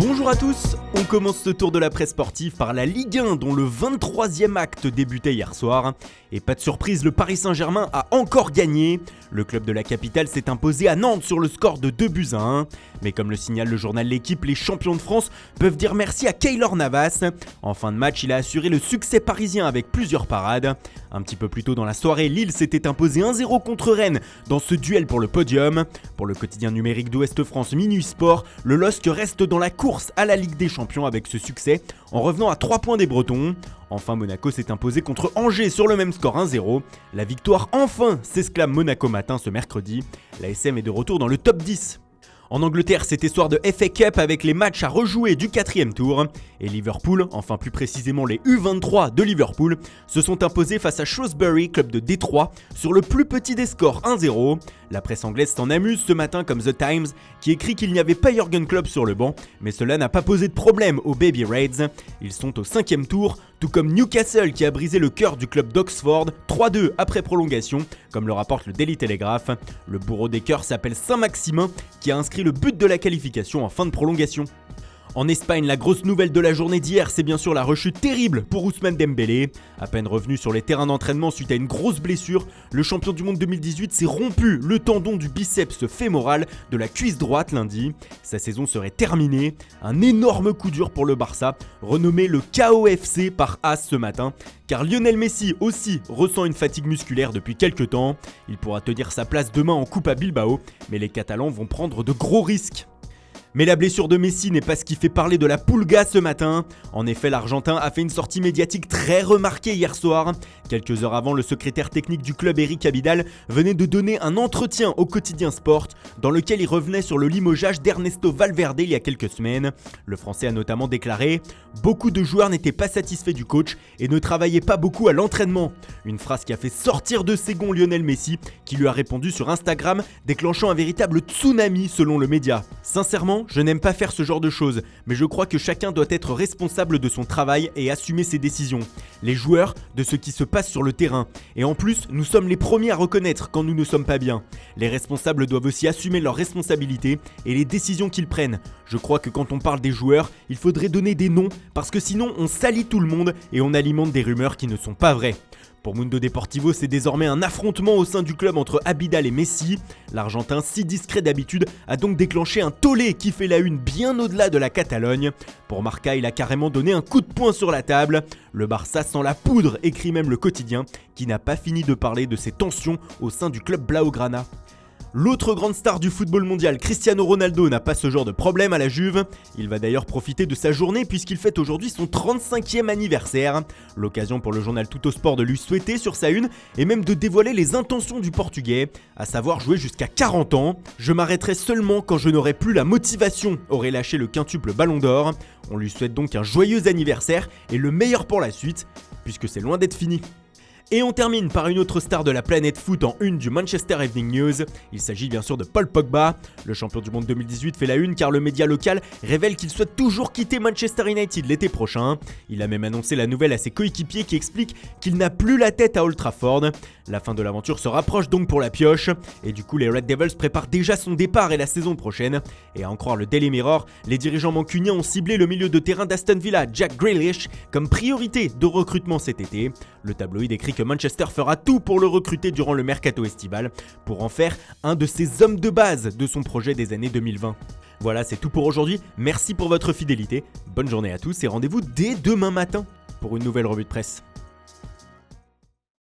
Bonjour à tous, on commence ce tour de la presse sportive par la Ligue 1 dont le 23e acte débutait hier soir. Et pas de surprise, le Paris Saint-Germain a encore gagné. Le club de la capitale s'est imposé à Nantes sur le score de 2-1. Mais comme le signale le journal L'Équipe, les champions de France peuvent dire merci à Keylor Navas. En fin de match, il a assuré le succès parisien avec plusieurs parades. Un petit peu plus tôt dans la soirée, Lille s'était imposé 1-0 contre Rennes dans ce duel pour le podium. Pour le quotidien numérique d'Ouest France Minuit Sport, le LOSC reste dans la course à la Ligue des Champions avec ce succès en revenant à 3 points des Bretons. Enfin, Monaco s'est imposé contre Angers sur le même score 1-0. La victoire enfin, s'exclame Monaco Matin ce mercredi. La SM est de retour dans le top 10. En Angleterre, c'était soir de FA Cup avec les matchs à rejouer du 4e tour. Et Liverpool, enfin plus précisément les U23 de Liverpool, se sont imposés face à Shrewsbury, club de Détroit, sur le plus petit des scores 1-0. La presse anglaise s'en amuse ce matin comme The Times, qui écrit qu'il n'y avait pas Jürgen Klopp sur le banc, mais cela n'a pas posé de problème aux Baby Reds. Ils sont au 5e tour, tout comme Newcastle qui a brisé le cœur du club d'Oxford, 3-2 après prolongation, comme le rapporte le Daily Telegraph. Le bourreau des cœurs s'appelle Saint-Maximin, qui a inscrit le but de la qualification en fin de prolongation. En Espagne, la grosse nouvelle de la journée d'hier, c'est bien sûr la rechute terrible pour Ousmane Dembélé. À peine revenu sur les terrains d'entraînement suite à une grosse blessure, le champion du monde 2018 s'est rompu le tendon du biceps fémoral de la cuisse droite lundi. Sa saison serait terminée. Un énorme coup dur pour le Barça, renommé le KOFC par AS ce matin, car Lionel Messi aussi ressent une fatigue musculaire depuis quelques temps. Il pourra tenir sa place demain en Coupe à Bilbao, mais les Catalans vont prendre de gros risques. Mais la blessure de Messi n'est pas ce qui fait parler de la Pulga ce matin. En effet, l'Argentin a fait une sortie médiatique très remarquée hier soir. Quelques heures avant, le secrétaire technique du club Eric Abidal venait de donner un entretien au quotidien Sport dans lequel il revenait sur le limogeage d'Ernesto Valverde il y a quelques semaines. Le Français a notamment déclaré « Beaucoup de joueurs n'étaient pas satisfaits du coach et ne travaillaient pas beaucoup à l'entraînement ». Une phrase qui a fait sortir de ses gonds Lionel Messi qui lui a répondu sur Instagram, déclenchant un véritable tsunami selon le média. Sincèrement, je n'aime pas faire ce genre de choses, mais je crois que chacun doit être responsable de son travail et assumer ses décisions. Les joueurs, de ce qui se passe sur le terrain. Et en plus, nous sommes les premiers à reconnaître quand nous ne sommes pas bien. Les responsables doivent aussi assumer leurs responsabilités et les décisions qu'ils prennent. Je crois que quand on parle des joueurs, il faudrait donner des noms, parce que sinon on salit tout le monde et on alimente des rumeurs qui ne sont pas vraies. Pour Mundo Deportivo, c'est désormais un affrontement au sein du club entre Abidal et Messi. L'Argentin, si discret d'habitude, a donc déclenché un tollé qui fait la une bien au-delà de la Catalogne. Pour Marca, il a carrément donné un coup de poing sur la table. Le Barça sent la poudre, écrit même le quotidien, qui n'a pas fini de parler de ces tensions au sein du club Blaugrana. L'autre grande star du football mondial, Cristiano Ronaldo, n'a pas ce genre de problème à la Juve. Il va d'ailleurs profiter de sa journée puisqu'il fête aujourd'hui son 35e anniversaire. L'occasion pour le journal Tuttosport de lui souhaiter sur sa une et même de dévoiler les intentions du Portugais, à savoir jouer jusqu'à 40 ans. Je m'arrêterai seulement quand je n'aurai plus la motivation, aurait lâché le quintuple Ballon d'Or. On lui souhaite donc un joyeux anniversaire et le meilleur pour la suite, puisque c'est loin d'être fini. Et on termine par une autre star de la planète foot en une du Manchester Evening News. Il s'agit bien sûr de Paul Pogba. Le champion du monde 2018 fait la une car le média local révèle qu'il souhaite toujours quitter Manchester United l'été prochain. Il a même annoncé la nouvelle à ses coéquipiers qui expliquent qu'il n'a plus la tête à Old Trafford. La fin de l'aventure se rapproche donc pour la pioche. Et du coup les Red Devils préparent déjà son départ et la saison prochaine. Et à en croire le Daily Mirror, les dirigeants mancuniens ont ciblé le milieu de terrain d'Aston Villa, Jack Grealish, comme priorité de recrutement cet été. Le tabloïd écrit que Manchester fera tout pour le recruter durant le mercato estival, pour en faire un de ses hommes de base de son projet des années 2020. Voilà, c'est tout pour aujourd'hui. Merci pour votre fidélité. Bonne journée à tous et rendez-vous dès demain matin pour une nouvelle revue de presse.